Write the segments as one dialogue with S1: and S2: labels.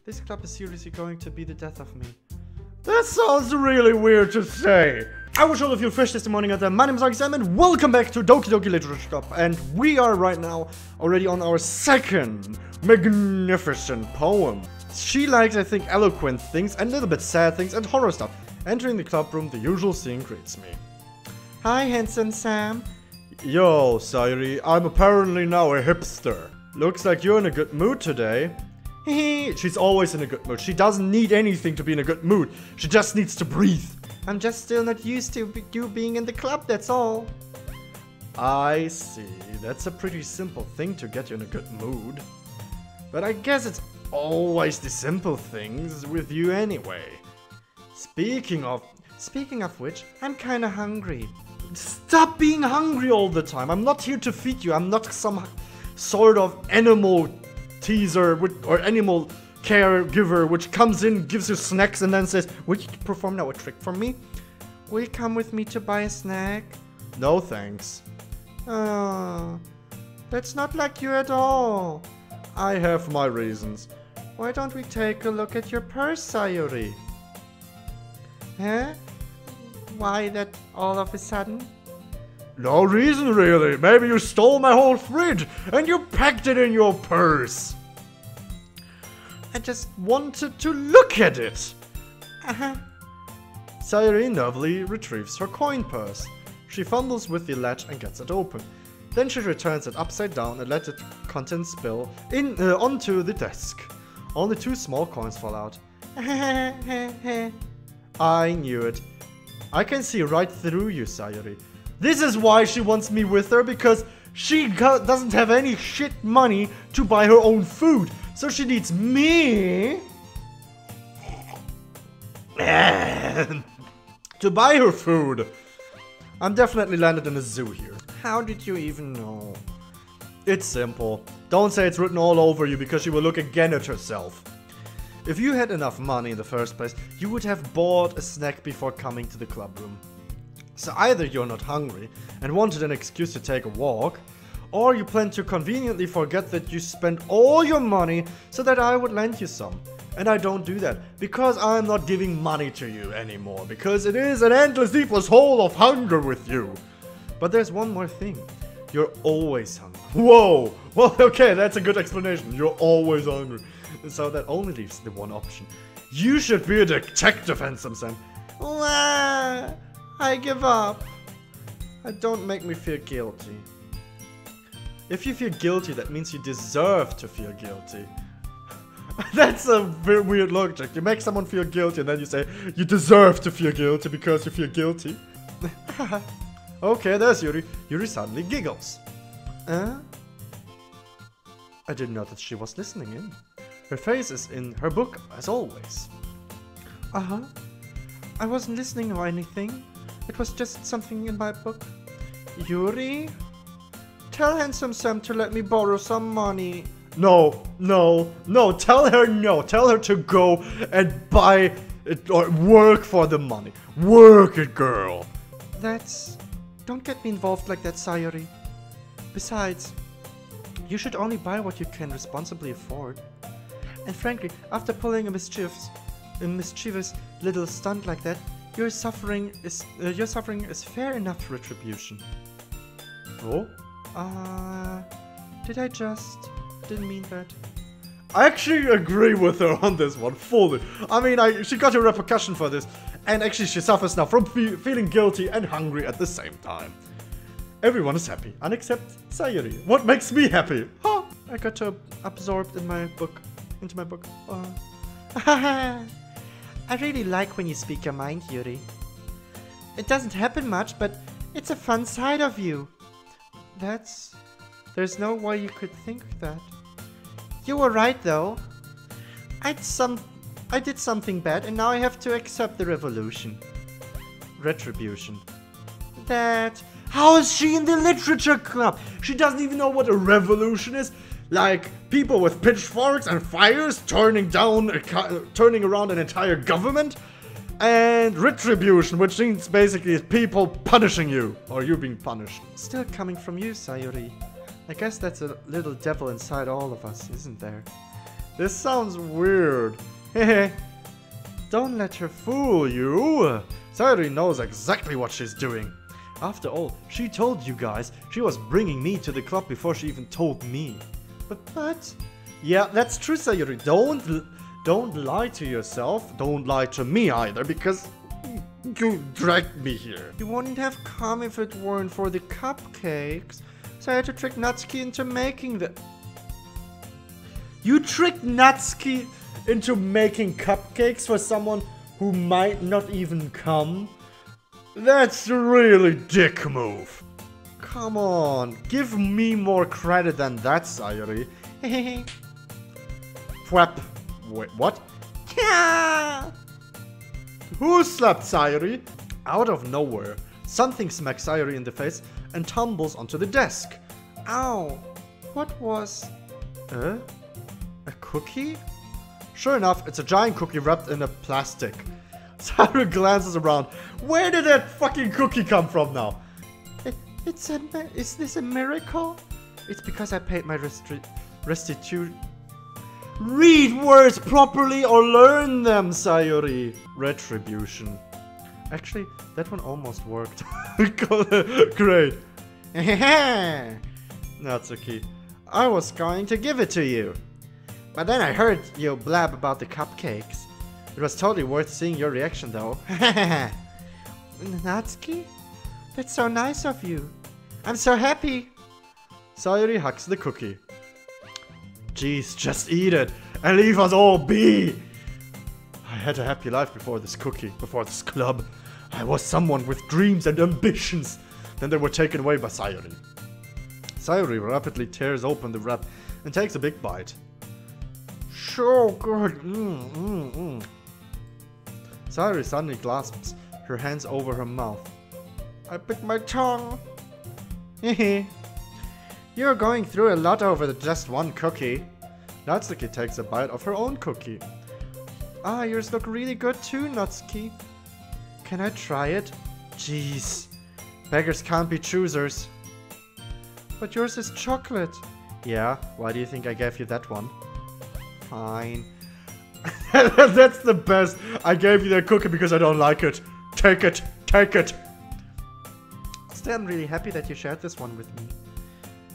S1: This club is seriously going to be the death of me.
S2: That sounds really weird to say. I wish all of you fresh this morning out there. My name is Madison and welcome back to Doki Doki Literature Club. And we are right now already on our second magnificent poem. She likes, I think, eloquent things and a little bit sad things and horror stuff. Entering the club room, the usual scene greets me.
S1: Hi, handsome Sam.
S2: Yo, Sayuri, I'm apparently now a hipster. Looks like you're in a good mood today. She's always in a good mood. She doesn't need anything to be in a good mood. She just needs to breathe.
S1: I'm just still not used to you being in the club, that's all.
S2: I see. That's a pretty simple thing to get you in a good mood. But I guess it's always the simple things with you anyway. Speaking of which, I'm kinda hungry. Stop being hungry all the time. I'm not here to feed you. I'm not some sort of animal teaser or animal caregiver which comes in, gives you snacks and then says, "Will you perform now a trick for me?
S1: Will you come with me to buy a snack?"
S2: No thanks.
S1: Oh, that's not like you at all.
S2: I have my reasons.
S1: Why don't we take a look at your purse, Sayuri? Huh? Why that all of a sudden?
S2: No reason really. Maybe you stole my whole fridge and you packed it in your purse. I just wanted to look at it. Sayuri nervously retrieves her coin purse. She fumbles with the latch and gets it open. Then she returns it upside down and lets its contents spill onto the desk. Only 2 small coins fall out. I knew it. I can see right through you, Sayuri. This is why she wants me with her, because she doesn't have any shit money to buy her own food. So she needs me to buy her food. I'm definitely landed in a zoo here.
S1: How did you even know?
S2: It's simple. Don't say it's written all over you because she will look again at herself. If you had enough money in the first place, you would have bought a snack before coming to the club room. So either you're not hungry and wanted an excuse to take a walk, or you plan to conveniently forget that you spent all your money so that I would lend you some. And I don't do that, because I'm not giving money to you anymore, because it is an endless, deepless hole of hunger with you. But there's one more thing. You're always hungry. Whoa! Well, okay, that's a good explanation. You're always hungry. So that only leaves the one option. You should be a detective, handsome Sam.
S1: I give up.
S2: Don't make me feel guilty. If you feel guilty, that means you deserve to feel guilty. That's a very weird logic. You make someone feel guilty and then you say, you deserve to feel guilty because you feel guilty. Okay, there's Yuri. Yuri suddenly giggles. I didn't know that she was listening in. Her face is in her book, as always.
S1: I wasn't listening or anything. It was just something in my book. Yuri? Tell handsome Sam to let me borrow some money.
S2: No, tell her no. Tell her to go and buy it or work for the money. Work it, girl.
S1: Don't get me involved like that, Sayuri. Besides, you should only buy what you can responsibly afford. And frankly, after pulling a mischievous little stunt like that, your suffering is fair enough retribution.
S2: Oh?
S1: Didn't mean that.
S2: I actually agree with her on this one, fully. I mean, she got a repercussion for this, and actually she suffers now from feeling guilty and hungry at the same time. Everyone is happy, except Sayuri. What makes me happy?
S1: I got absorbed into my book. I really like when you speak your mind, Yuri. It doesn't happen much, but it's a fun side of you. There's no way you could think that. You were right, though. I did something bad, and now I have to accept the retribution.
S2: How is she in the literature club? She doesn't even know what a revolution is. Like people with pitchforks and fires turning around an entire government. And retribution, which means basically people punishing you, or you being punished.
S1: Still coming from you, Sayuri. I guess that's a little devil inside all of us, isn't there?
S2: This sounds weird. Hehe. Don't let her fool you. Sayori knows exactly what she's doing. After all, she told you guys she was bringing me to the club before she even told me. But... Yeah, that's true, Sayori. Don't lie to yourself. Don't lie to me either, because you dragged me here.
S1: You wouldn't have come if it weren't for the cupcakes. So I had to trick Natsuki into making the...
S2: You tricked Natsuki into making cupcakes for someone who might not even come? That's a really dick move. Come on, give me more credit than that, Sayori.
S1: Hehehe.
S2: Fwap. Wait, what? Who slapped Sayori? Out of nowhere, something smacks Sayori in the face and tumbles onto the desk.
S1: Ow. What was...
S2: A cookie? Sure enough, it's a giant cookie wrapped in a plastic. Sayori glances around. Where did that fucking cookie come from now?
S1: Is this a miracle? It's because I paid my restitution.
S2: Read words properly or learn them, Sayori. Retribution. Actually, that one almost worked. Great. Natsuki. I was going to give it to you. But then I heard you blab about the cupcakes. It was totally worth seeing your reaction though.
S1: Natsuki? That's so nice of you. I'm so happy.
S2: Sayori hugs the cookie. Jeez, just eat it and leave us all be. I had a happy life before this cookie, before this club. I was someone with dreams and ambitions. Then they were taken away by Sayori. Sayori rapidly tears open the wrap and takes a big bite. So good. Sayori suddenly clasps her hands over her mouth.
S1: I bit my tongue. Hehe. You're going through a lot over just one cookie.
S2: Natsuki takes a bite of her own cookie.
S1: Ah, yours look really good too, Natsuki. Can I try it?
S2: Jeez. Beggars can't be choosers.
S1: But yours is chocolate.
S2: Yeah, why do you think I gave you that one?
S1: Fine.
S2: That's the best. I gave you that cookie because I don't like it. Take it. Take it.
S1: Still, I'm really happy that you shared this one with me.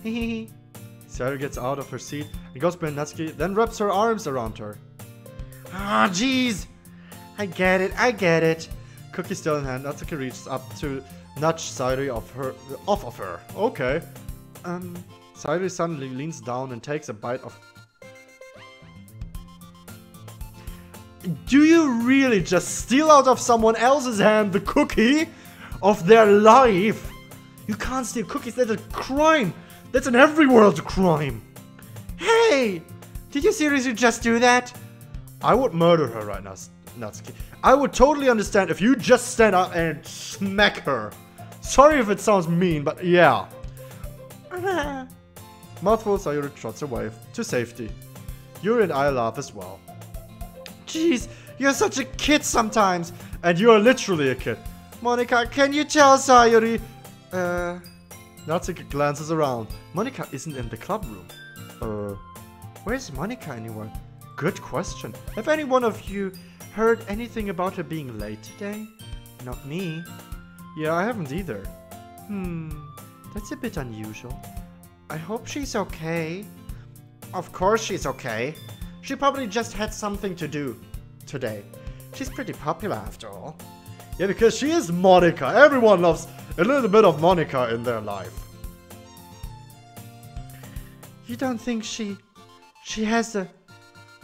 S1: Hehehe.
S2: Sayori gets out of her seat and goes behind Natsuki, then wraps her arms around her.
S1: Ah, jeez. I get it.
S2: Cookie still in hand, Natsuki reaches up to nudge Sayori off of her. Okay. Sayori suddenly leans down and takes a bite of... Do you really just steal out of someone else's hand the cookie of their life? You can't steal cookies, that's a crime. That's an every world crime.
S1: Hey! Did you seriously just do that?
S2: I would murder her right now, Natsuki. I would totally understand if you just stand up and smack her. Sorry if it sounds mean, but yeah. Mouthful, Sayori trots away to safety. Yuri and I laugh as well.
S1: Jeez, you're such a kid sometimes.
S2: And you're literally a kid.
S1: Monika, can you tell Sayori?
S2: Natsuki glances around. Monika isn't in the club room.
S1: Where's Monika anyway?
S2: Good question.
S1: Have any one of you heard anything about her being late today? Not me.
S2: Yeah, I haven't either.
S1: That's a bit unusual. I hope she's okay. Of course she's okay. She probably just had something to do today. She's pretty popular after all.
S2: Yeah, because she is Monika. Everyone loves a little bit of Monika in their life.
S1: You don't think she has a...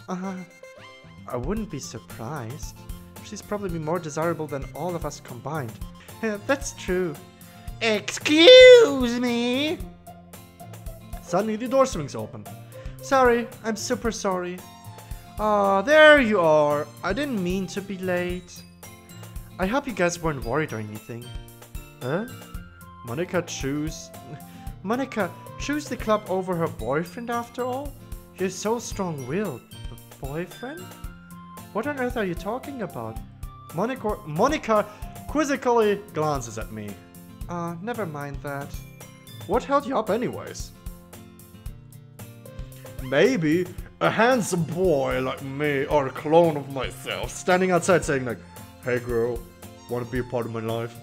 S1: I wouldn't be surprised. She's probably more desirable than all of us combined. That's true. Excuse me!
S2: Suddenly the door swings open.
S1: Sorry, I'm super sorry. Ah, there you are. I didn't mean to be late. I hope you guys weren't worried or anything. Huh?
S2: Monika choose
S1: the club over her boyfriend after all? You're so strong-willed. Boyfriend? What on earth are you talking about?
S2: Monika quizzically glances at me.
S1: Never mind that.
S2: What held you up anyways? Maybe a handsome boy like me, or a clone of myself, standing outside saying like, hey girl, wanna be a part of my life?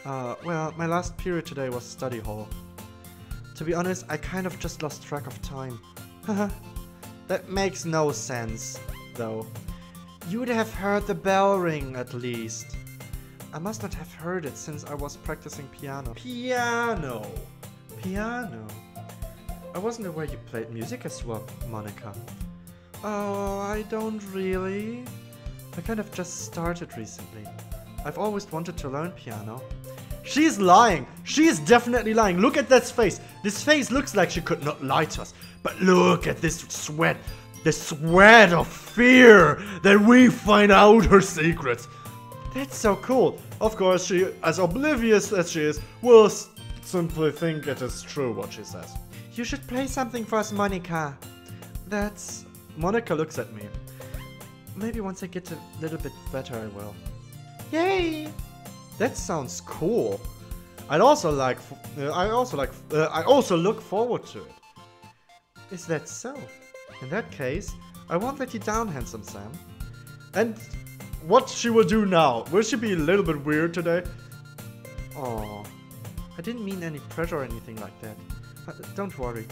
S1: Well, my last period today was study hall. To be honest, I kind of just lost track of time. Haha. That makes no sense, though. You would have heard the bell ring, at least. I must not have heard it since I was practicing piano.
S2: Piano!
S1: Piano? I wasn't aware you played music as well, Monica. Oh, I don't really. I kind of just started recently. I've always wanted to learn piano.
S2: She's lying! She's definitely lying! Look at that face! This face looks like she could not lie to us. But look at this sweat! The sweat of fear that we find out her secrets! That's so cool! Of course, she, as oblivious as she is, will simply think it is true what she says.
S1: You should play something for us, Monica. That's...
S2: Monica looks at me.
S1: Maybe once I get a little bit better, I will.
S2: Yay! That sounds cool. I also look forward to it.
S1: Is that so? In that case, I won't let you down, handsome Sam.
S2: And what she will do now? Will she be a little bit weird today?
S1: Oh, I didn't mean any pressure or anything like that. Don't worry.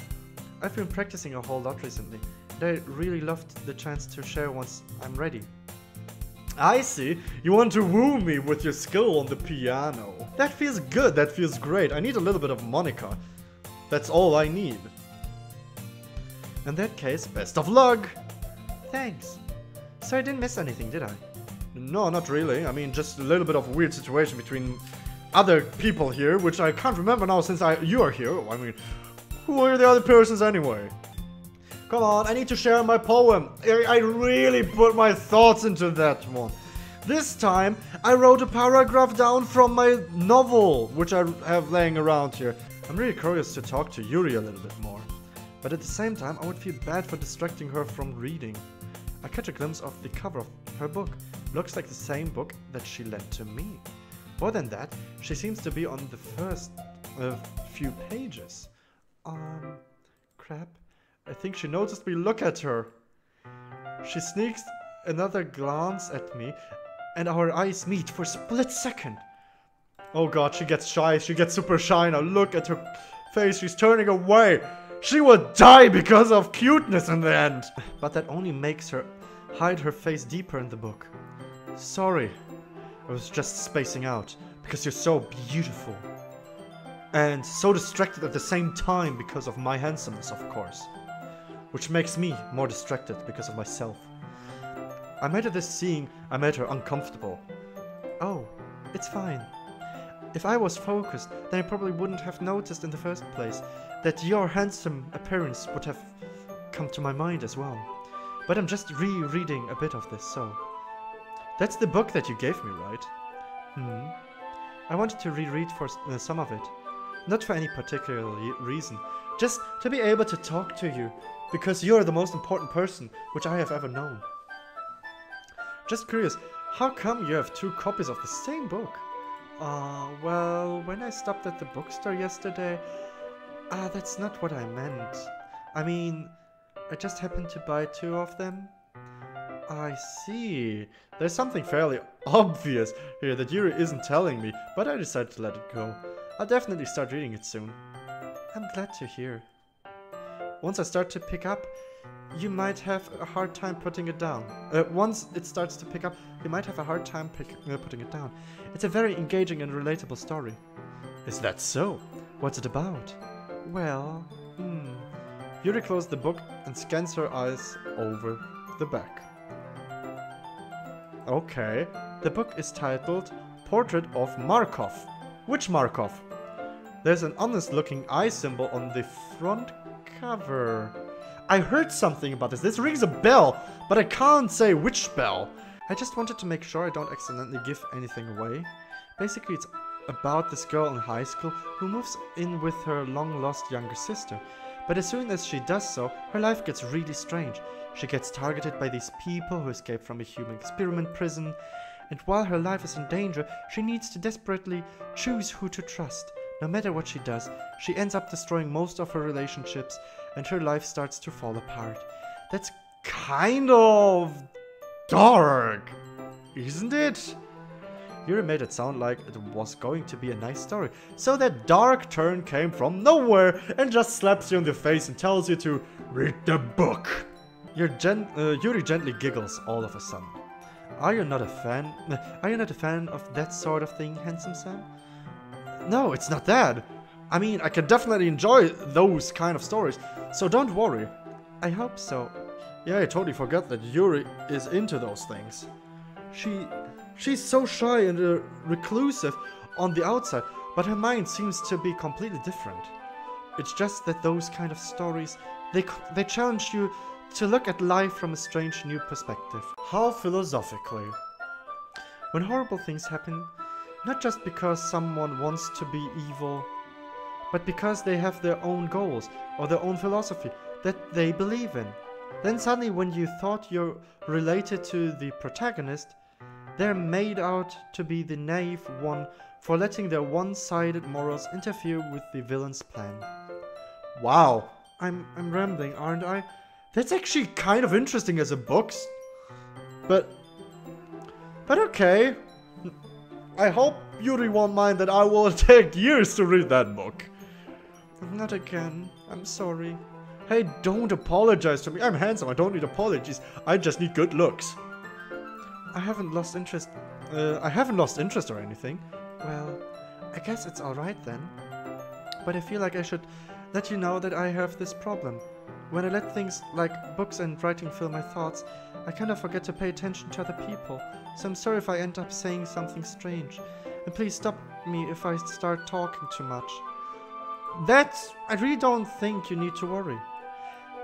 S1: I've been practicing a whole lot recently, and I really loved the chance to share once I'm ready.
S2: I see. You want to woo me with your skill on the piano. That feels good. That feels great. I need a little bit of Monica. That's all I need. In that case, best of luck.
S1: Thanks. So I didn't miss anything, did I?
S2: No, not really. I mean, just a little bit of a weird situation between other people here, which I can't remember now since you are here. I mean, who are the other persons anyway? Come on, I need to share my poem. I really put my thoughts into that one. This time, I wrote a paragraph down from my novel, which I have laying around here. I'm really curious to talk to Yuri a little bit more. But at the same time, I would feel bad for distracting her from reading. I catch a glimpse of the cover of her book. Looks like the same book that she lent to me. More than that, she seems to be on the first few pages. Crap. I think she noticed me look at her. She sneaks another glance at me, and our eyes meet for a split second. Oh god, she gets shy. She gets super shy now. Look at her face. She's turning away. She will die because of cuteness in the end. But that only makes her hide her face deeper in the book. Sorry. I was just spacing out, because you're so beautiful. And so distracted at the same time because of my handsomeness, of course. Which makes me more distracted because of myself. I made her this seeing I made her uncomfortable. Oh, it's fine. If I was focused, then I probably wouldn't have noticed in the first place that your handsome appearance would have come to my mind as well. But I'm just rereading a bit of this, so... That's the book that you gave me, right? I wanted to reread for some of it. Not for any particular reason. Just to be able to talk to you. Because you're the most important person which I have ever known. Just curious, how come you have 2 copies of the same book? Well, when I stopped at the bookstore yesterday... that's not what I meant. I mean, I just happened to buy 2 of them. I see. There's something fairly obvious here that Yuri isn't telling me, but I decided to let it go. I'll definitely start reading it soon. I'm glad to hear. Once I start to pick up, you might have a hard time putting it down. Once it starts to pick up, you might have a hard time putting it down. It's a very engaging and relatable story. Is that so? What's it about? Well, Yuri closed the book and scans her eyes over the back. Okay, the book is titled Portrait of Markov. Which Markov? There's an honest-looking eye symbol on the front cover. I heard something about this. This rings a bell, but I can't say which bell. I just wanted to make sure I don't accidentally give anything away. Basically, it's about this girl in high school who moves in with her long-lost younger sister. But as soon as she does so, her life gets really strange. She gets targeted by these people who escaped from a human experiment prison. And while her life is in danger, she needs to desperately choose who to trust. No matter what she does, she ends up destroying most of her relationships and her life starts to fall apart. That's kind of dark, isn't it? Yuri made it sound like it was going to be a nice story. So that dark turn came from nowhere and just slaps you in the face and tells you to read the book. Yuri gently giggles all of a sudden. Are you not a fan? Are you not a fan of that sort of thing, Handsome Sam? No, it's not that. I mean, I can definitely enjoy those kind of stories, so don't worry. I hope so. Yeah, I totally forgot that Yuri is into those things. She's so shy and reclusive on the outside, but her mind seems to be completely different. It's just that those kind of stories, they challenge you to look at life from a strange new perspective. How philosophically. When horrible things happen, not just because someone wants to be evil, but because they have their own goals or their own philosophy that they believe in. Then suddenly when you thought you're related to the protagonist, they're made out to be the naive one for letting their one-sided morals interfere with the villain's plan. Wow, I'm rambling, aren't I? That's actually kind of interesting as a book. But okay. I hope Yuri won't mind that I will take years to read that book. Not again. I'm sorry. Hey, don't apologize to me. I'm handsome. I don't need apologies. I just need good looks. I haven't lost interest or anything. Well, I guess it's alright then. But I feel like I should let you know that I have this problem. When I let things like books and writing fill my thoughts, I kind of forget to pay attention to other people. So I'm sorry if I end up saying something strange. And please stop me if I start talking too much. I really don't think you need to worry.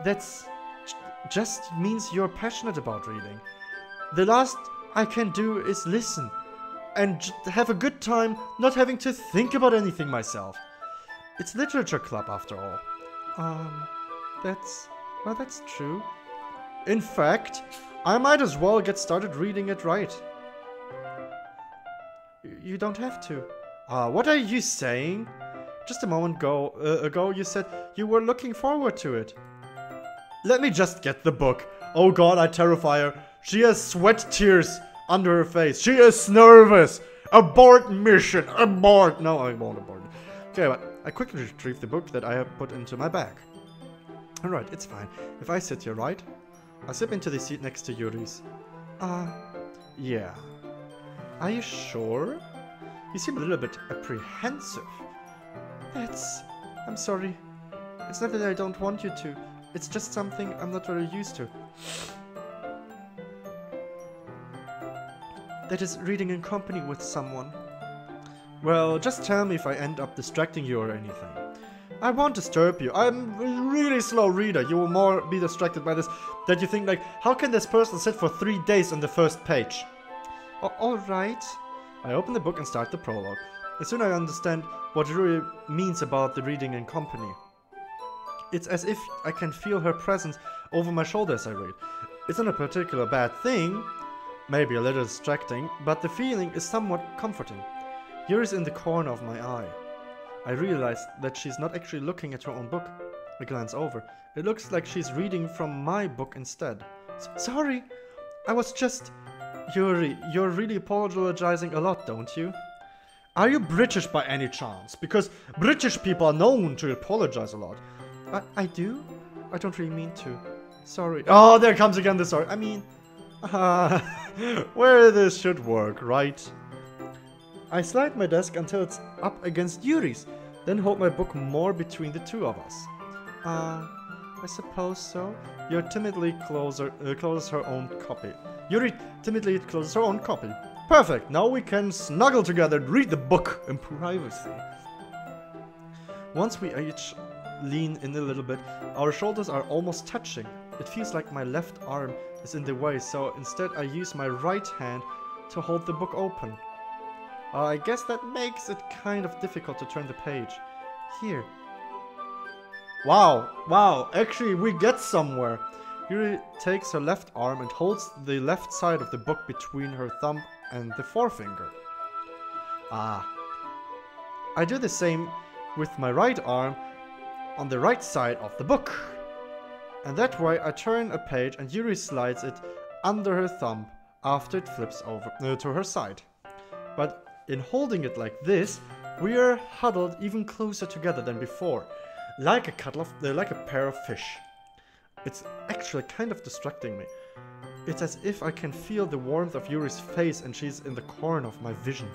S2: That's just means you're passionate about reading. The last I can do is listen and have a good time not having to think about anything myself. It's literature club after all. That's true. In fact, I might as well get started reading it right. You don't have to. What are you saying? Just a moment ago you said you were looking forward to it. Let me just get the book. Oh god, I terrify her. She has sweat tears under her face. She is nervous. Abort mission. Abort. No, I won't abort. Okay, but I quickly retrieve the book that I have put into my bag. Alright, it's fine. If I sit here, right? I'll slip into the seat next to Yuri's. Yeah. Are you sure? You seem a little bit apprehensive. I'm sorry. It's not that I don't want you to. It's just something I'm not very used to. That is reading in company with someone. Well, just tell me if I end up distracting you or anything. I won't disturb you. I'm a really slow reader. You will more be distracted by this that you think like, how can this person sit for 3 days on the first page? Alright. I open the book and start the prologue. As soon as I understand what it really means about the reading in company. It's as if I can feel her presence over my shoulder as I read. It's not a particular bad thing, maybe a little distracting, but the feeling is somewhat comforting. Yuri's in the corner of my eye. I realize that she's not actually looking at her own book. I glance over. It looks like she's reading from my book instead. Sorry, I was just... Yuri, you're really apologizing a lot, don't you? Are you British by any chance? Because British people are known to apologize a lot. I do? I don't really mean to. Sorry. Oh, there comes again the sorry. I mean... where this should work, right? I slide my desk until it's up against Yuri's, then hold my book more between the two of us. I suppose so. Yuri timidly closes her own copy. Yuri timidly closes her own copy. Perfect, now we can snuggle together and read the book in privacy. Once we each lean in a little bit, our shoulders are almost touching. It feels like my left arm is in the way, so instead I use my right hand to hold the book open. I guess that makes it kind of difficult to turn the page. Here. Wow, actually we get somewhere. Yuri takes her left arm and holds the left side of the book between her thumb and the forefinger. I do the same with my right arm on the right side of the book. And that way I turn a page and Yuri slides it under her thumb after it flips over to her side. But in holding it like this, we are huddled even closer together than before, like a pair of fish. It's actually kind of distracting me. It's as if I can feel the warmth of Yuri's face and she's in the corner of my vision.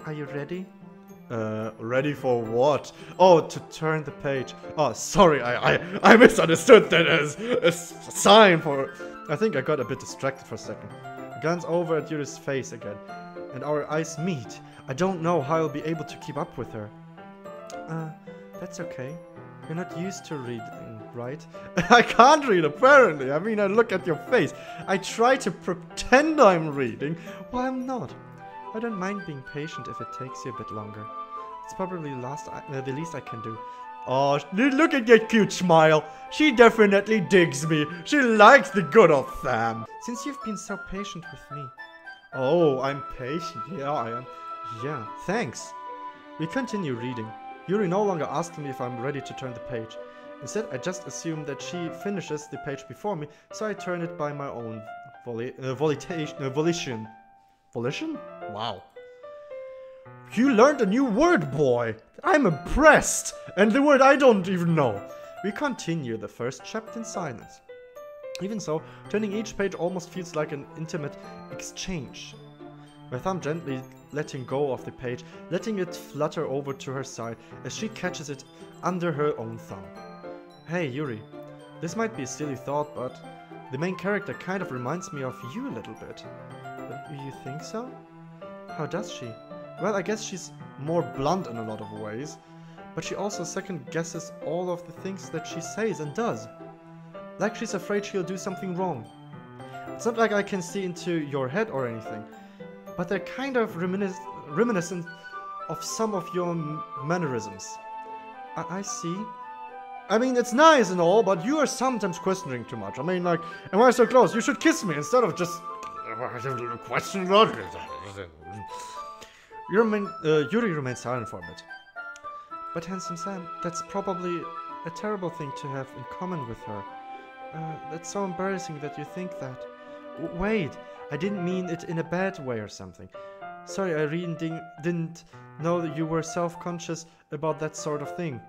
S2: Are you ready? Ready for what? Oh, to turn the page. Oh, sorry, I misunderstood that as a sign for... I think I got a bit distracted for a second. I glance over at Yuri's face again, and our eyes meet. I don't know how I'll be able to keep up with her. That's okay. You're not used to reading, right? I can't read, apparently. I mean, I look at your face. I try to pretend I'm reading, while I'm not. I don't mind being patient if it takes you a bit longer. It's probably the least I can do. Oh, look at that cute smile. She definitely digs me. She likes the good old fam.
S1: Since you've been so patient with me.
S2: Oh, I'm patient. Yeah, I am.
S1: Yeah, thanks.
S2: We continue reading. Yuri no longer asks me if I'm ready to turn the page. Instead, I just assume that she finishes the page before me, so I turn it by my own volition. Volition? Wow. You learned a new word, boy! I'm impressed! And the word I don't even know. We continue the first chapter in silence. Even so, turning each page almost feels like an intimate exchange. My thumb gently letting go of the page, letting it flutter over to her side as she catches it under her own thumb. Hey, Yuri. This might be a silly thought, but the main character kind of reminds me of you a little bit. Do you think so? How does she? Well, I guess she's more blunt in a lot of ways, but she also second guesses all of the things that she says and does. Like she's afraid she'll do something wrong. It's not like I can see into your head or anything, but they're kind of reminiscent of some of your mannerisms. I see. I mean, it's nice and all, but you are sometimes questioning too much. I mean, like, am I so close? You should kiss me instead of just questioning. Yuri remains silent for a bit. But Handsome Sam, that's probably a terrible thing to have in common with her. That's so embarrassing that you think that. Wait, I didn't mean it in a bad way or something. Sorry, I really didn't know that you were self-conscious about that sort of thing.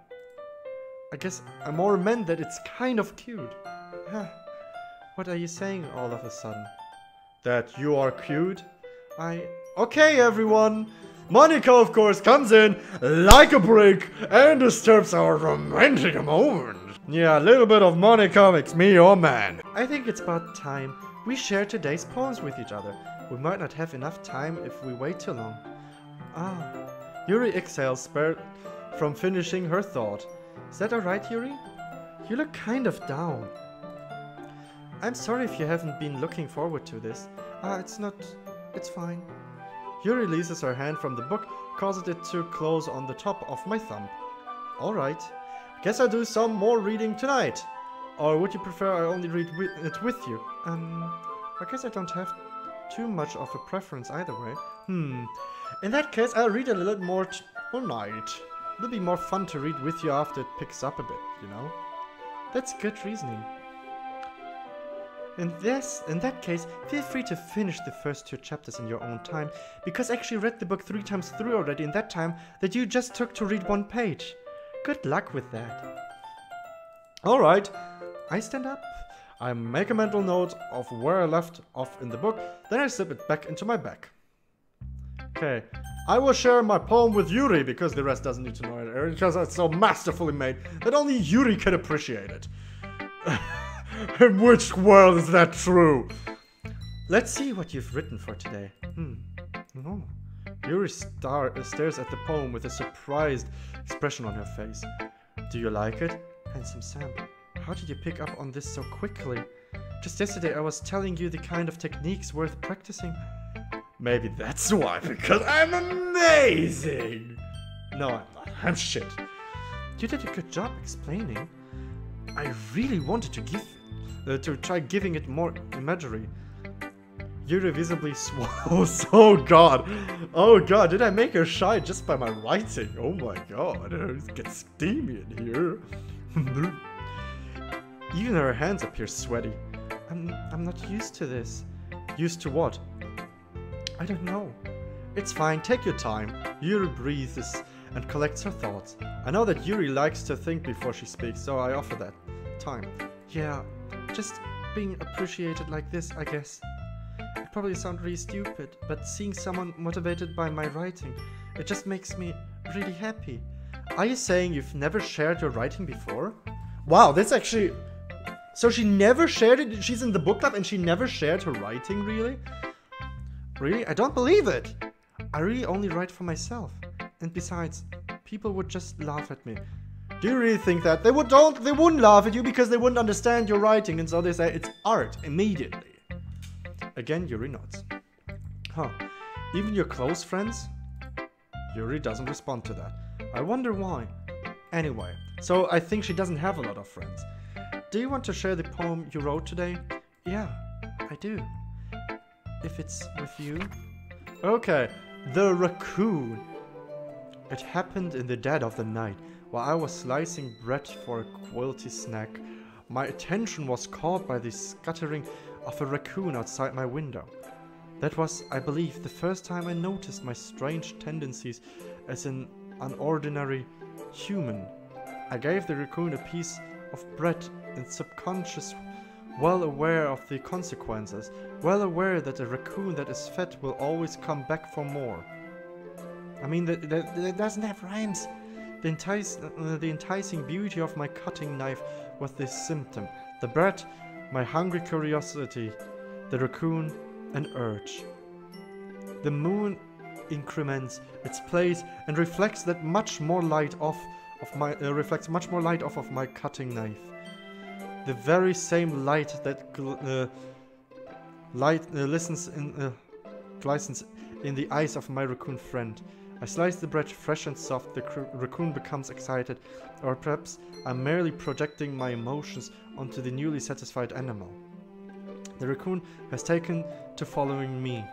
S2: I guess I more meant that it's kind of cute. What are you saying all of a sudden? That you are cute? Okay, everyone! Monica, of course, comes in like a brick and disturbs our romantic moment. Yeah, a little bit of Monica makes me your man. I think it's about time we share today's poems with each other. We might not have enough time if we wait too long. Yuri exhales, spared from finishing her thought. Is that alright, Yuri? You look kind of down. I'm sorry if you haven't been looking forward to this. It's fine. Yuri releases her hand from the book, causes it to close on the top of my thumb. Alright. I guess I'll do some more reading tonight. Or would you prefer I only read it with you? I guess I don't have too much of a preference either way. In that case, I'll read a little more tonight. It'll be more fun to read with you after it picks up a bit, you know? That's good reasoning. In that case, feel free to finish the first 2 chapters in your own time, because I actually read the book 3 times through already in that time that you just took to read 1 page. Good luck with that. Alright, I stand up. I make a mental note of where I left off in the book, then I slip it back into my bag. Okay, I will share my poem with Yuri because the rest doesn't need to know it, because it's so masterfully made that only Yuri can appreciate it. In which world is that true? Let's see what you've written for today. Oh. Yuri stares at the poem with a surprised expression on her face. Do you like it? Handsome Sam, how did you pick up on this so quickly? Just yesterday I was telling you the kind of techniques worth practicing. Maybe that's why, because I'm amazing! No, I'm not. I'm shit. You did a good job explaining. I really wanted to try giving it more imagery. Yuri visibly swallows. Oh god, did I make her shy just by my writing? Oh my god, it gets steamy in here. Even her hands appear sweaty.
S1: I'm not used to this.
S2: Used to what?
S1: I don't know.
S2: It's fine, take your time. Yuri breathes and collects her thoughts. I know that Yuri likes to think before she speaks, so I offer that time.
S1: Yeah, just being appreciated like this, I guess. It probably sounds really stupid, but seeing someone motivated by my writing, it just makes me really happy.
S2: Are you saying you've never shared your writing before? Wow, that's actually... So she never shared it? She's in the book club and she never shared her writing, really?
S1: Really? I don't believe it! I really only write for myself. And besides, people would just laugh at me.
S2: Do you really think that? They wouldn't laugh at you because they wouldn't understand your writing, and so they say it's art immediately. Again, Yuri nods. Huh. Even your close friends? Yuri doesn't respond to that. I wonder why. Anyway, so I think she doesn't have a lot of friends.
S1: Do you want to share the poem you wrote today? Yeah, I do. If it's with you.
S2: Okay, The Raccoon. It happened in the dead of the night, while I was slicing bread for a quality snack. My attention was caught by the scattering of a raccoon outside my window. That was, I believe, the first time I noticed my strange tendencies as an unordinary human. I gave the raccoon a piece of bread in subconscious, well aware of the consequences, well aware that a raccoon that is fed will always come back for more. I mean, that doesn't have rhymes. The enticing beauty of my cutting knife was the symptom. The bread, my hungry curiosity, the raccoon, an urge. The moon increments its place and reflects that much more light off of my cutting knife. The very same light that glistens in the eyes of my raccoon friend. I slice the bread fresh and soft, the raccoon becomes excited, or perhaps I'm merely projecting my emotions onto the newly satisfied animal. The raccoon has taken to following me.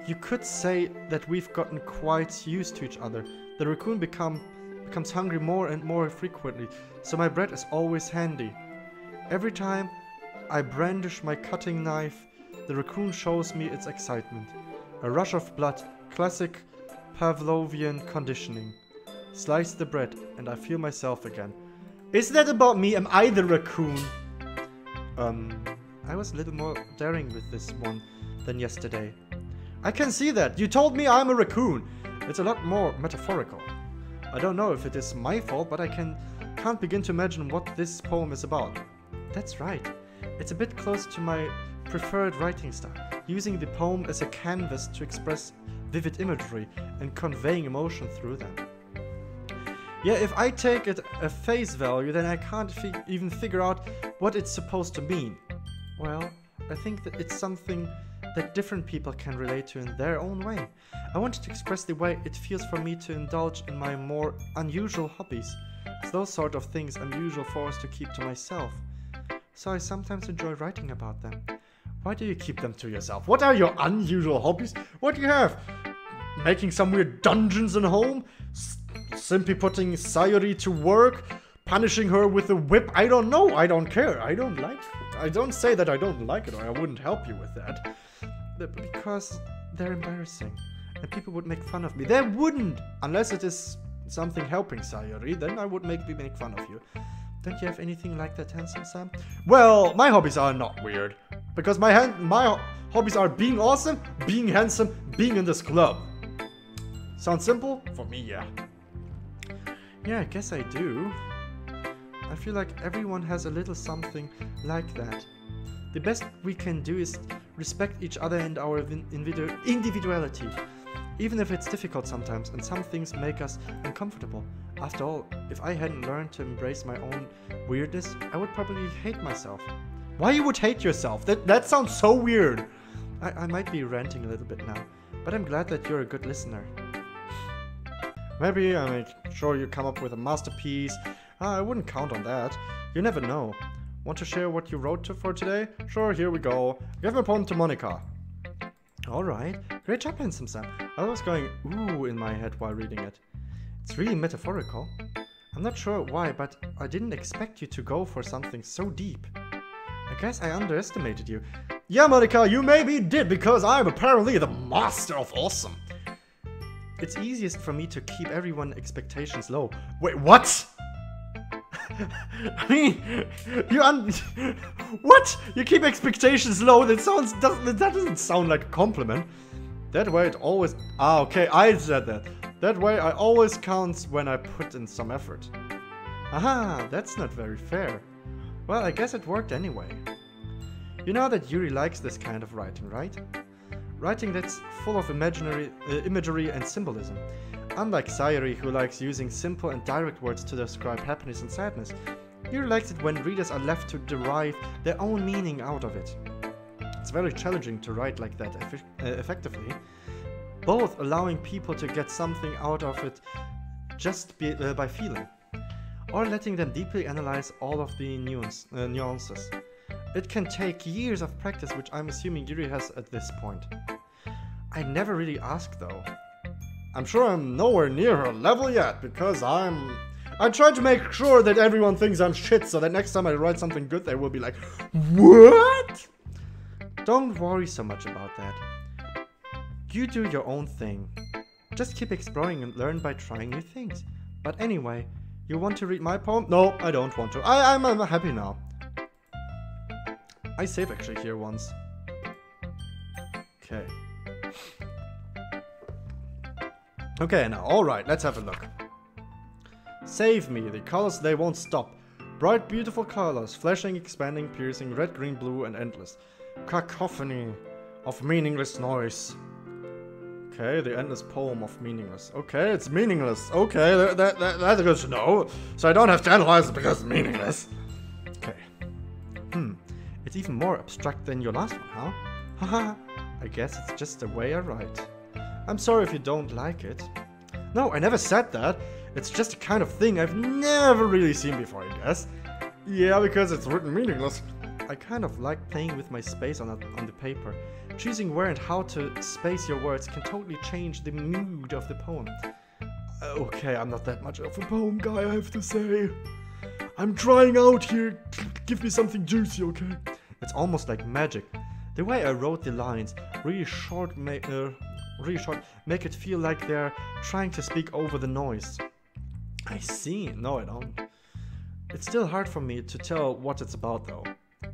S2: You could say that we've gotten quite used to each other. The raccoon becomes hungry more and more frequently, so my bread is always handy. Every time I brandish my cutting knife, the raccoon shows me its excitement. A rush of blood, classic Pavlovian conditioning. Slice the bread, and I feel myself again. Is that about me? Am I the raccoon?
S1: I was a little more daring with this one than yesterday.
S2: I can see that. You told me I'm a raccoon. It's a lot more metaphorical. I don't know if it is my fault, but I can't begin to imagine what this poem is about.
S1: That's right. It's a bit close to my preferred writing style, using the poem as a canvas to express vivid imagery and conveying emotion through them.
S2: Yeah, if I take it at face value, then I can't even figure out what it's supposed to mean.
S1: Well, I think that it's something that different people can relate to in their own way. I wanted to express the way it feels for me to indulge in my more unusual hobbies. It's those sort of things I'm usually forced to keep to myself. So I sometimes enjoy writing about them.
S2: Why do you keep them to yourself? What are your unusual hobbies? What do you have? Making some weird dungeons in home? Simply putting Sayori to work? Punishing her with a whip? I don't know. I don't care. I don't say that I don't like it, or I wouldn't help you with that.
S1: Because they're embarrassing, and people would make fun of me.
S2: They wouldn't! Unless it is something helping Sayori, then I would make fun of you.
S1: Don't you have anything like that, Handsome Sam?
S2: Well, my hobbies are not weird. Because my hobbies are being awesome, being handsome, being in this club. Sounds simple? For me, yeah.
S1: Yeah, I guess I do. I feel like everyone has a little something like that. The best we can do is respect each other and our individuality. Even if it's difficult sometimes and some things make us uncomfortable. After all, if I hadn't learned to embrace my own weirdness, I would probably hate myself.
S2: Why you would hate yourself? That sounds so weird.
S1: I might be ranting a little bit now, but I'm glad that you're a good listener.
S2: Maybe I make sure you come up with a masterpiece. I wouldn't count on that. You never know. Want to share what you wrote for today? Sure, here we go. Give my poem to Monica.
S1: Alright, great job, Handsome Sam. I was going ooh in my head while reading it. It's really metaphorical. I'm not sure why, but I didn't expect you to go for something so deep. I guess I underestimated you.
S2: Yeah, Monica, you maybe did, because I'm apparently the master of awesome.
S1: It's easiest for me to keep everyone's expectations low.
S2: Wait, what? I mean, what? You keep expectations low? That doesn't sound like a compliment. That way it always... Ah, okay, I said that. That way I always counts when I put in some effort.
S1: Aha, that's not very fair. Well, I guess it worked anyway. You know that Yuri likes this kind of writing, right? Writing that's full of imagery and symbolism. Unlike Sayuri, who likes using simple and direct words to describe happiness and sadness, Yuri likes it when readers are left to derive their own meaning out of it. It's very challenging to write like that effectively, both allowing people to get something out of it just by feeling, or letting them deeply analyze all of the nuances. It can take years of practice, which I'm assuming Yuri has at this point. I never really asked though.
S2: I'm sure I'm nowhere near her level yet, because I try to make sure that everyone thinks I'm shit, so that next time I write something good, they will be like, what?
S1: Don't worry so much about that. You do your own thing. Just keep exploring and learn by trying new things. But anyway, you want to read my poem?
S2: No, I don't want to. I'm happy now.
S1: I save actually here once.
S2: Okay. Okay, now, alright, let's have a look. Save me, the colors they won't stop. Bright, beautiful colors, flashing, expanding, piercing, red, green, blue, and endless. Cacophony of meaningless noise. Okay, the endless poem of meaningless. Okay, it's meaningless. Okay, that's good to know. So I don't have to analyze it because it's meaningless. Okay.
S1: It's even more abstract than your last one, huh? Haha, I guess it's just the way I write. I'm sorry if you don't like it.
S2: No, I never said that. It's just a kind of thing I've never really seen before, I guess. Yeah, because it's written meaningless.
S1: I kind of like playing with my space on the paper. Choosing where and how to space your words can totally change the mood of the poem.
S2: Okay, I'm not that much of a poem guy, I have to say. I'm trying out here. Give me something juicy, okay?
S1: It's almost like magic. The way I wrote the lines, really short, make it feel like they're trying to speak over the noise.
S2: I see. No, I don't.
S1: It's still hard for me to tell what it's about, though.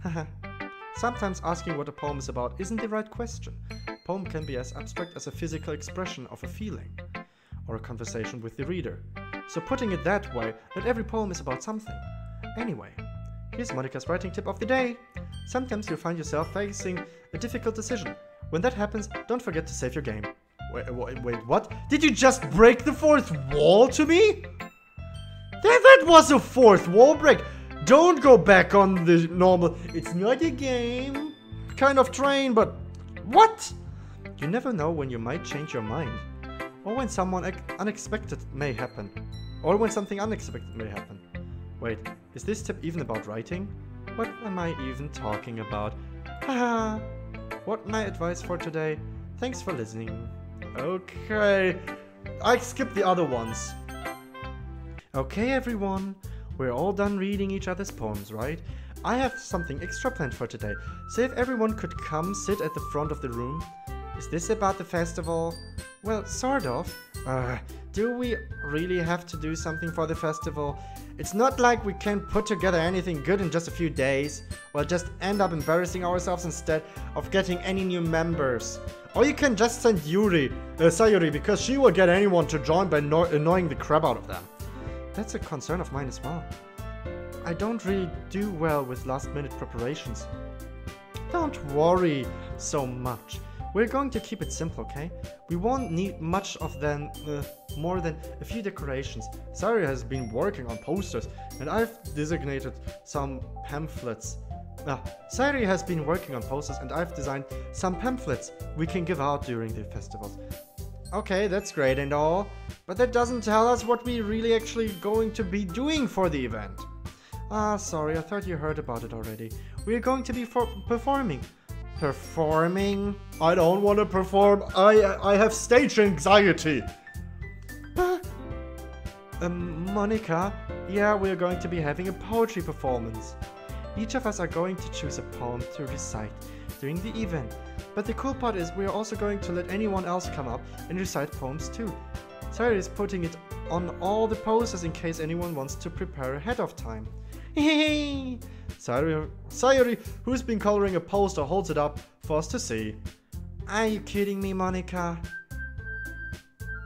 S1: Haha. Sometimes asking what a poem is about isn't the right question. A poem can be as abstract as a physical expression of a feeling, or a conversation with the reader. So putting it that way, not every poem is about something. Anyway, here's Monica's writing tip of the day. Sometimes you'll find yourself facing a difficult decision. When that happens, don't forget to save your game.
S2: Wait, what? Did you just break the fourth wall to me? That was a fourth wall break. Don't go back on the normal, it's not a game kind of train, but what?
S1: You never know when you might change your mind. Or when something unexpected may happen. Wait, is this tip even about writing? What am I even talking about? Haha! What my advice for today? Thanks for listening.
S2: Okay, I skipped the other ones.
S1: Okay everyone, we're all done reading each other's poems, right? I have something extra planned for today, so if everyone could come sit at the front of the room. Is this about the festival? Well, sort of. Do we really have to do something for the festival? It's not like we can put together anything good in just a few days. We'll just end up embarrassing ourselves instead of getting any new members.
S2: Or you can just send Sayuri, because she will get anyone to join by annoying the crap out of them.
S1: That's a concern of mine as well. I don't really do well with last-minute preparations. Don't worry so much. We're going to keep it simple, okay? We won't need much of them, more than a few decorations.
S2: Sayuri has been working on posters, and I've designated some pamphlets.
S1: Sayuri has been working on posters, and I've designed some pamphlets we can give out during the festivals.
S2: Okay, that's great and all, but that doesn't tell us what we're really actually going to be doing for the event.
S1: Sorry, I thought you heard about it already. We're going to be performing.
S2: Performing? I don't want to perform. I have stage anxiety.
S1: Monica, yeah, we're going to be having a poetry performance. Each of us are going to choose a poem to recite during the event. But the cool part is we're also going to let anyone else come up and recite poems too. Sayori is putting it on all the posters in case anyone wants to prepare ahead of time. Hehehe! Sayori, who's been coloring a poster, holds it up for us to see. Are you kidding me, Monica?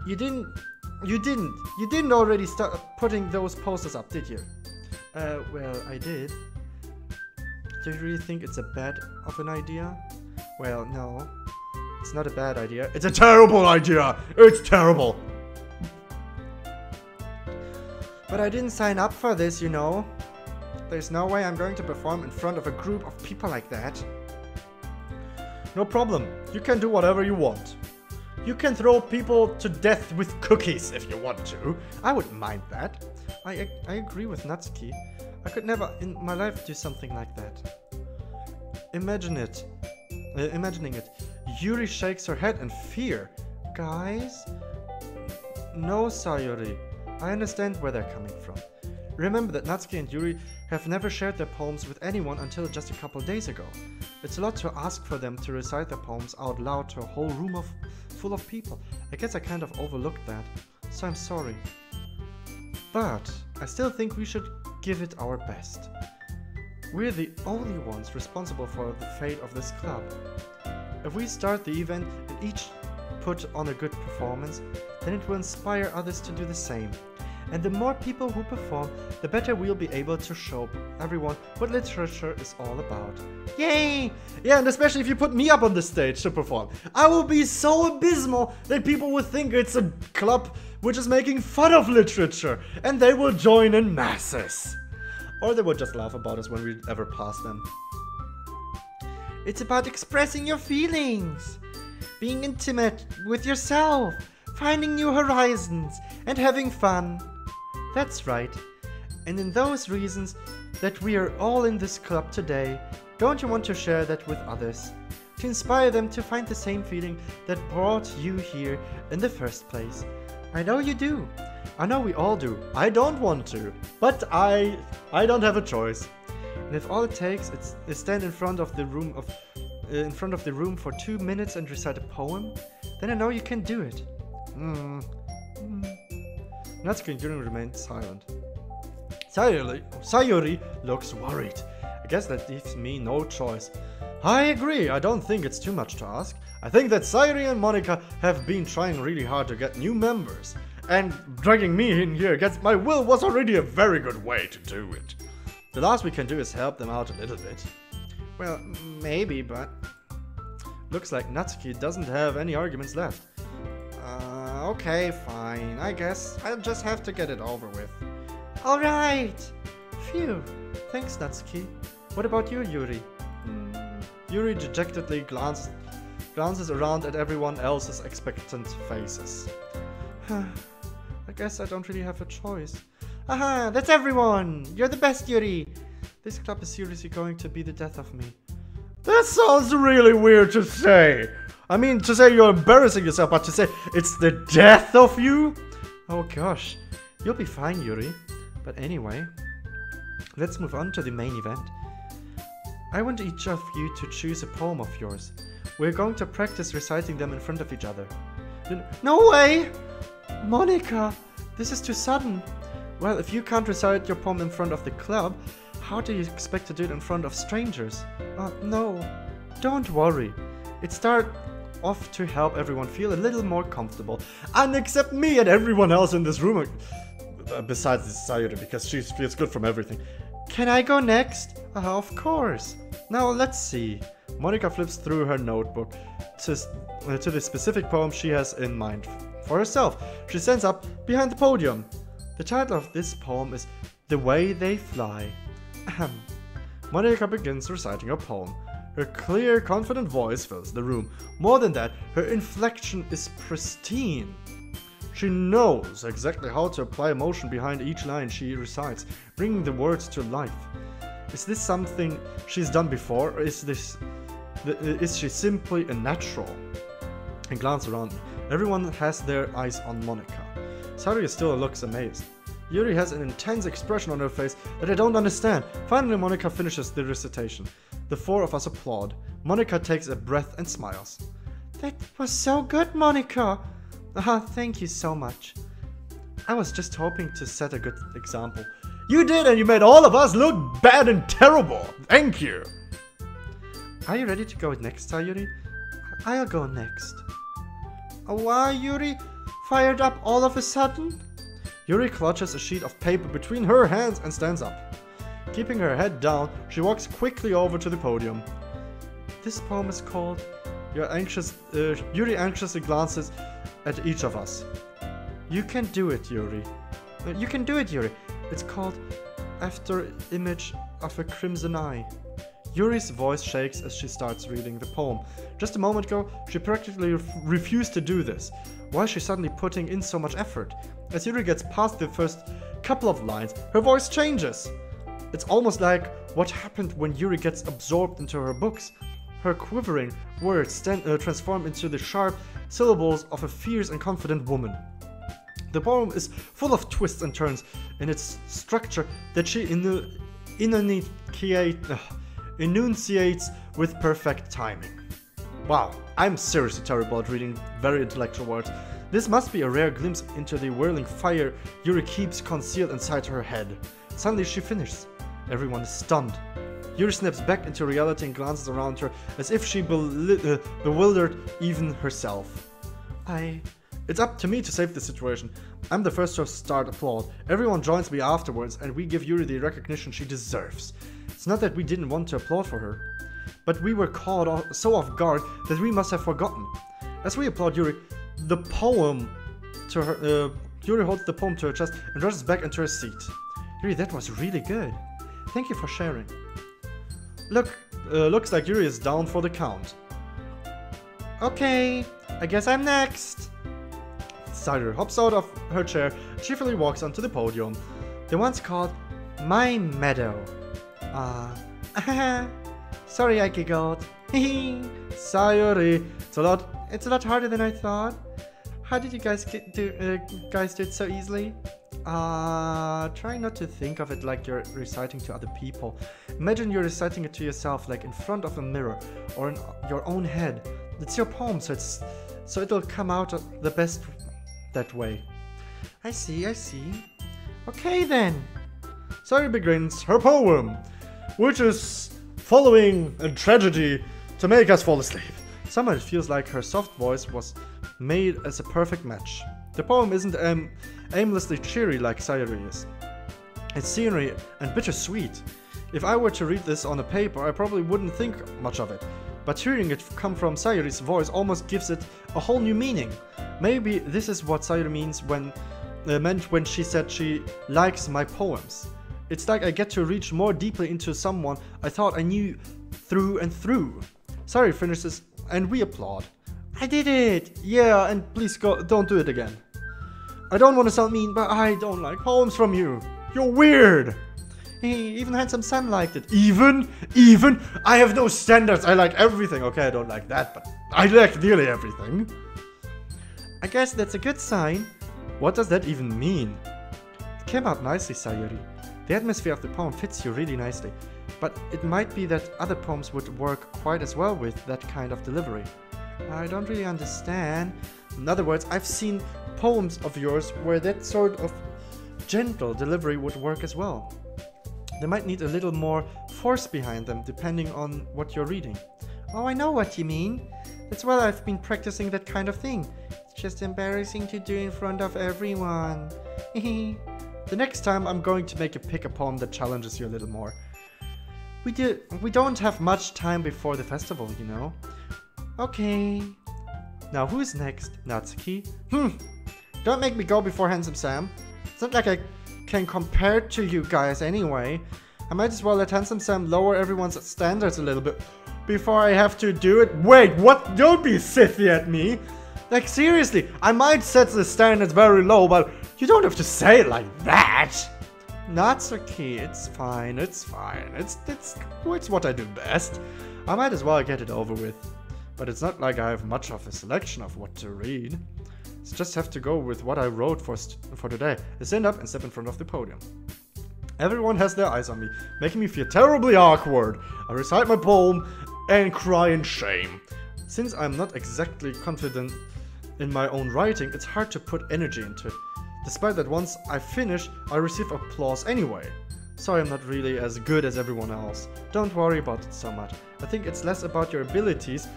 S1: You didn't already start putting those posters up, did you? Well, I did. Do you really think it's a bad of an idea? Well, no. It's not a bad idea. It's a terrible idea! It's terrible! But I didn't sign up for this, you know. There's no way I'm going to perform in front of a group of people like that. No problem. You can do whatever you want. You can throw people to death with cookies if you want to. I wouldn't mind that. I agree with Natsuki. I could never in my life do something like that. Imagining it. Yuri shakes her head in fear. Guys? No, Sayori. I understand where they're coming from. Remember that Natsuki and Yuri have never shared their poems with anyone until just a couple days ago. It's a lot to ask for them to recite their poems out loud to a whole room full of people. I guess I kind of overlooked that, so I'm sorry. But I still think we should give it our best. We're the only ones responsible for the fate of this club. If we start the event and each put on a good performance, then it will inspire others to do the same. And the more people who perform, the better we'll be able to show everyone what literature is all about. Yay! Yeah, and especially if you put me up on the stage to perform. I will be so abysmal that people will think it's a club which is making fun of literature, and they will join in masses. Or they will just laugh about us when we ever pass them. It's about expressing your feelings, being intimate with yourself, finding new horizons, and having fun. That's right. And in those reasons that we are all in this club today, don't you want to share that with others? To inspire them to find the same feeling that brought you here in the first place. I know you do. I know we all do. I don't want to, but I don't have a choice. And if all it takes is stand in front of the room for 2 minutes and recite a poem, then I know you can do it. Natsuki and Yuri remained silent. Sayori looks worried. I guess that leaves me no choice. I agree, I don't think it's too much to ask. I think that Sayori and Monica have been trying really hard to get new members. And dragging me in here against my will was already a very good way to do it. The last we can do is help them out a little bit. Well, maybe, but looks like Natsuki doesn't have any arguments left. Okay, fine. I guess I'll just have to get it over with. Alright! Phew. Thanks, Natsuki. What about you, Yuri? Yuri dejectedly glances around at everyone else's expectant faces. I guess I don't really have a choice. Aha! That's everyone! You're the best, Yuri! This club is seriously going to be the death of me. That sounds really weird to say! I mean, to say you're embarrassing yourself, but to say it's the death of you? Oh gosh, you'll be fine, Yuri. But anyway, let's move on to the main event. I want each of you to choose a poem of yours. We're going to practice reciting them in front of each other. No way! Monica, this is too sudden. Well, if you can't recite your poem in front of the club, how do you expect to do it in front of strangers? No, don't worry. It started off to help everyone feel a little more comfortable. And except me and everyone else in this room, besides Sayori, because she feels good from everything. Can I go next? Of course. Now let's see. Monica flips through her notebook to the specific poem she has in mind for herself. She stands up behind the podium. The title of this poem is The Way They Fly. Monica begins reciting her poem. Her clear, confident voice fills the room. More than that, her inflection is pristine. She knows exactly how to apply emotion behind each line she recites, bringing the words to life. Is this something she's done before, or is she simply a natural? I glance around. Everyone has their eyes on Monica. Sayori still looks amazed.
S2: Yuri has an intense expression on her face that I don't understand. Finally, Monica finishes the recitation. The four of us applaud. Monica takes a breath and smiles.
S1: That was so good, Monica! Thank you so much. I was just hoping to set a good example.
S2: You did, and you made all of us look bad and terrible. Thank you.
S1: Are you ready to go next, Sayuri? I'll go next. Why, Yuri? Fired up all of a sudden?
S2: Yuri clutches a sheet of paper between her hands and stands up. Keeping her head down, she walks quickly over to the podium.
S1: This poem is called...
S2: Yuri anxiously glances at each of us.
S1: You can do it, Yuri. You can do it, Yuri. It's called After Image of a Crimson Eye.
S2: Yuri's voice shakes as she starts reading the poem. Just a moment ago, she practically refused to do this. Why is she suddenly putting in so much effort? As Yuri gets past the first couple of lines, her voice changes. It's almost like what happened when Yuri gets absorbed into her books. Her quivering words transform into the sharp syllables of a fierce and confident woman. The poem is full of twists and turns in its structure that she enunciates with perfect timing. Wow, I'm seriously terrible at reading very intellectual words. This must be a rare glimpse into the whirling fire Yuri keeps concealed inside her head. Suddenly she finishes. Everyone is stunned. Yuri snaps back into reality and glances around her as if she bewildered even herself. It's up to me to save the situation. I'm the first to start applaud. Everyone joins me afterwards and we give Yuri the recognition she deserves. It's not that we didn't want to applaud for her, but we were caught so off guard that we must have forgotten. As we applaud Yuri, Yuri holds the poem to her chest and rushes back into her seat. Yuri, that was really good. Thank you for sharing. Looks like Yuri is down for the count.
S1: Okay, I guess I'm next.
S2: Sayuri hops out of her chair, cheerfully walks onto the podium.
S1: The one's called My Meadow. Sorry I giggled.
S2: Sayuri,
S1: it's a lot harder than I thought. How did you guys do it so easily? Try not to think of it like you're reciting to other people. Imagine you're reciting it to yourself, like in front of a mirror or in your own head. It's your poem, so it'll come out the best that way. I see. Okay then.
S2: Sayuri begins her poem, which is following a tragedy to make us fall asleep. Somehow it feels like her soft voice was made as a perfect match. The poem isn't aimlessly cheery like Sayuri is. It's scenery and bittersweet. If I were to read this on a paper, I probably wouldn't think much of it. But hearing it come from Sayuri's voice almost gives it a whole new meaning. Maybe this is what Sayuri meant when she said she likes my poems. It's like I get to reach more deeply into someone I thought I knew through and through. Sayuri finishes and we applaud.
S1: I did it!
S2: Yeah, and please don't do it again. I don't want to sound mean, but I don't like poems from you. You're weird.
S1: Even Handsome Sam liked it.
S2: Even? I have no standards. I like everything. Okay, I don't like that, but I like nearly everything.
S1: I guess that's a good sign.
S2: What does that even mean?
S1: It came out nicely, Sayuri. The atmosphere of the poem fits you really nicely. But it might be that other poems would work quite as well with that kind of delivery. I don't really understand.
S2: In other words, I've seen poems of yours where that sort of gentle delivery would work as well.
S1: They might need a little more force behind them, depending on what you're reading. Oh, I know what you mean. That's why I've been practicing that kind of thing. It's just embarrassing to do in front of everyone.
S2: The next time I'm going to make you pick a poem that challenges you a little more.
S1: We don't have much time before the festival, you know.
S2: Okay.
S1: Now who's next? Natsuki?
S2: Don't make me go before Handsome Sam. It's not like I can compare to you guys anyway. I might as well let Handsome Sam lower everyone's standards a little bit before I have to do it. Wait, what? Don't be sithy at me. Like seriously, I might set the standards very low, but you don't have to say it like that.
S1: Natsuki, it's fine. It's
S2: what I do best. I might as well get it over with. But it's not like I have much of a selection of what to read. Just have to go with what I wrote for today. I stand up and step in front of the podium. Everyone has their eyes on me, making me feel terribly awkward. I recite my poem and cry in shame. Since I'm not exactly confident in my own writing, it's hard to put energy into it. Despite that, once I finish, I receive applause anyway. Sorry, I'm not really as good as everyone else. Don't worry about it so much. I think it's less about your abilities.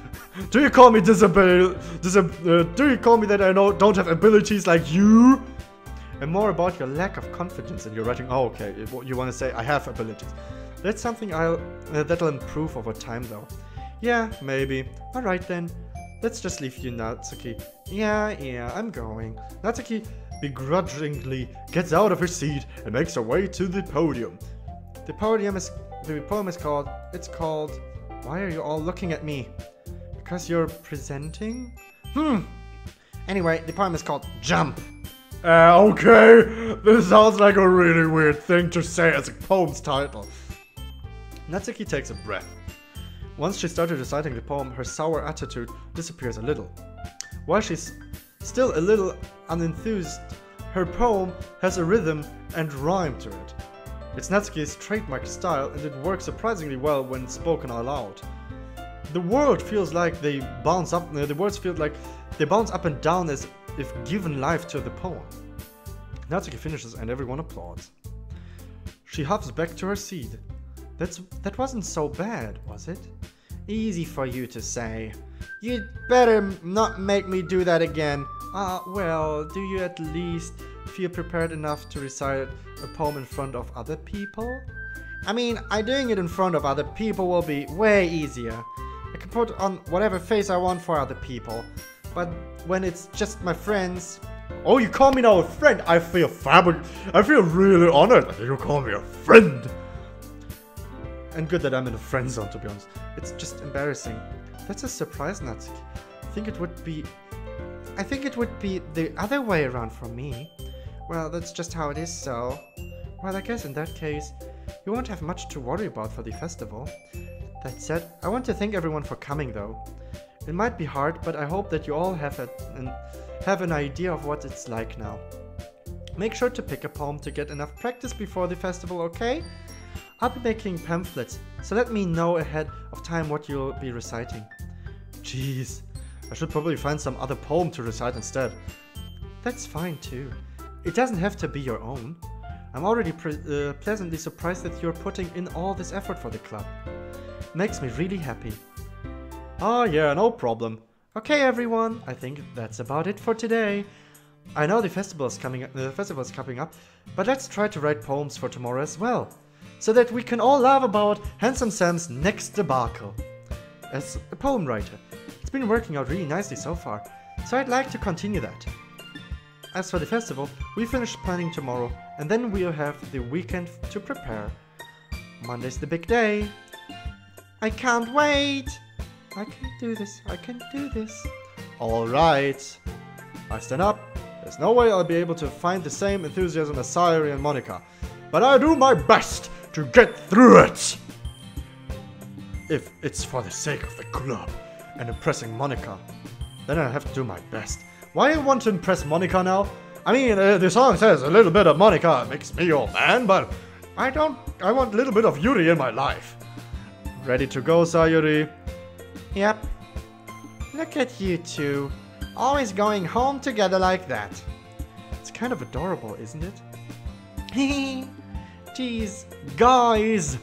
S2: Do you call me do you call me that I don't have abilities like you? And more about your lack of confidence in your writing. Oh, okay. You want to say I have abilities. That's something that'll improve over time, though. Yeah, maybe. All right then. Let's just leave you, Natsuki. Yeah, I'm going. Natsuki begrudgingly gets out of her seat and makes her way to the podium. The poem is called, Why Are You All Looking at Me? Because you're presenting? Anyway, the poem is called Jump. Okay, this sounds like a really weird thing to say as a poem's title. Natsuki takes a breath. Once she started reciting the poem, her sour attitude disappears a little. While she's still a little unenthused, her poem has a rhythm and rhyme to it. It's Natsuki's trademark style, and it works surprisingly well when spoken out loud. The words feel like they bounce up and down as if given life to the poem. Natsuki finishes and everyone applauds. She hops back to her seat. That wasn't so bad, was it? Easy for you to say. You'd better not make me do that again. Well, do you at least feel prepared enough to recite a poem in front of other people? I mean, doing it in front of other people will be way easier. I can put on whatever face I want for other people. But when it's just my friends... Oh, you call me now a friend? I feel really honored that you call me a friend. And good that I'm in a friend zone, to be honest. It's just embarrassing. That's a surprise, Natsuki. I think it would be the other way around for me. Well, that's just how it is, so... Well, I guess in that case, you won't have much to worry about for the festival. That said, I want to thank everyone for coming, though. It might be hard, but I hope that you all have an idea of what it's like now. Make sure to pick a poem to get enough practice before the festival, okay? I'll be making pamphlets, so let me know ahead of time what you'll be reciting. Jeez, I should probably find some other poem to recite instead. That's fine too. It doesn't have to be your own. I'm already pleasantly surprised that you're putting in all this effort for the club. Makes me really happy. Oh yeah, no problem. Okay everyone, I think that's about it for today. I know the festival is coming up, but let's try to write poems for tomorrow as well, so that we can all laugh about Handsome Sam's next debacle. As a poem writer, it's been working out really nicely so far, so I'd like to continue that. As for the festival, we finish planning tomorrow, and then we'll have the weekend to prepare. Monday's the big day. I can't wait! I can do this. Alright. I stand up. There's no way I'll be able to find the same enthusiasm as Sayuri and Monica, but I'll do my best to get through it! If it's for the sake of the club and impressing Monica, then I'll have to do my best. Why do you want to impress Monica now? I mean, the song says a little bit of Monica makes me your man, but I want a little bit of Yuri in my life. Ready to go, Sayuri? Yep. Look at you two. Always going home together like that. It's kind of adorable, isn't it? Hehe. Jeez. Guys!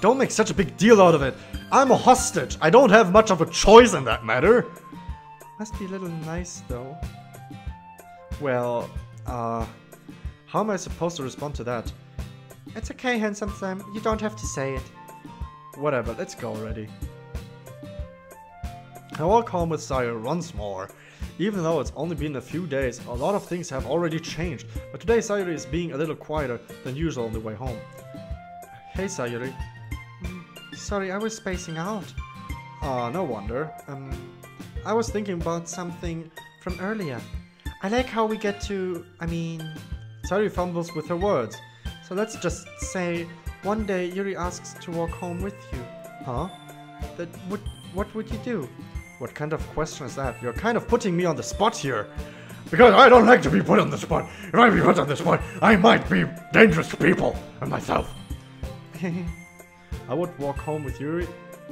S2: Don't make such a big deal out of it. I'm a hostage. I don't have much of a choice in that matter. Must be a little nice, though. Well, how am I supposed to respond to that? It's okay, Handsome Sam. You don't have to say it. Whatever, let's go already. I walk home with Sayuri once more. Even though it's only been a few days, a lot of things have already changed. But today Sayuri is being a little quieter than usual on the way home. Hey Sayuri. Sorry, I was spacing out. No wonder. I was thinking about something from earlier. I like how we get to... Sayuri fumbles with her words. So let's just say, one day Yuri asks to walk home with you. Huh? What would you do? What kind of question is that? You're kind of putting me on the spot here. Because I don't like to be put on the spot. If I be put on the spot, I might be dangerous to people and myself. I would walk home with Yuri.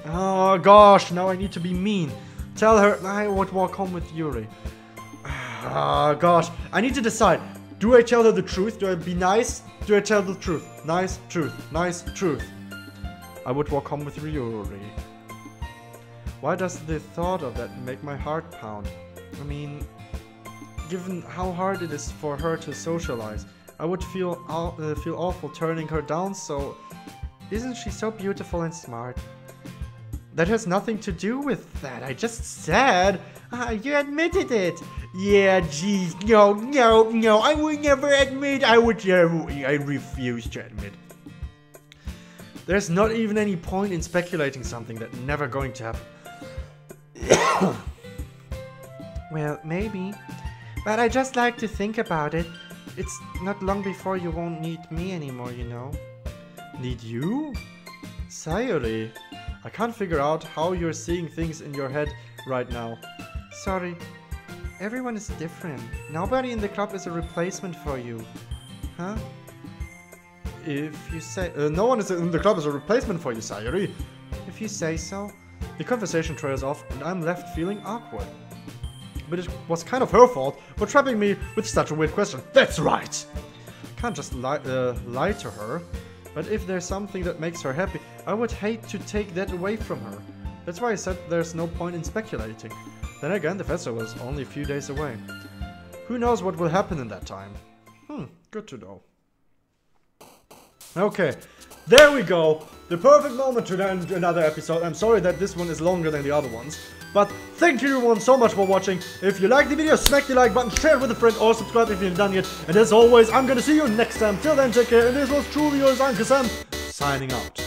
S2: Oh gosh, now I need to be mean. Tell her I would walk home with Yuri. Oh gosh, I need to decide. Do I tell her the truth? Do I be nice? Do I tell the truth? Nice truth. Nice truth. I would walk home with Yuri. Why does the thought of that make my heart pound? I mean, given how hard it is for her to socialize, I would feel awful turning her down, so isn't she so beautiful and smart? That has nothing to do with that. I just said. You admitted it. Yeah, geez. No. I would never admit. I refuse to admit. There's not even any point in speculating something that's never going to happen. Well, maybe. But I just like to think about it. It's not long before you won't need me anymore, you know. Need you? Sayori, I can't figure out how you're seeing things in your head right now. Sorry. Everyone is different. Nobody in the club is a replacement for you. Huh? If you say... no one in the club is a replacement for you, Sayori. If you say so. The conversation trails off and I'm left feeling awkward. But it was kind of her fault for trapping me with such a weird question. That's right! Can't just lie to her. But if there's something that makes her happy, I would hate to take that away from her. That's why I said there's no point in speculating. Then again, the festival is only a few days away. Who knows what will happen in that time? Good to know. Okay, there we go. The perfect moment to end another episode. I'm sorry that this one is longer than the other ones. But thank you everyone so much for watching. If you liked the video, smack the like button, share it with a friend, or subscribe if you haven't done yet. And as always, I'm gonna see you next time. Till then, take care. And this was truly yours, Uncle Sam, signing out.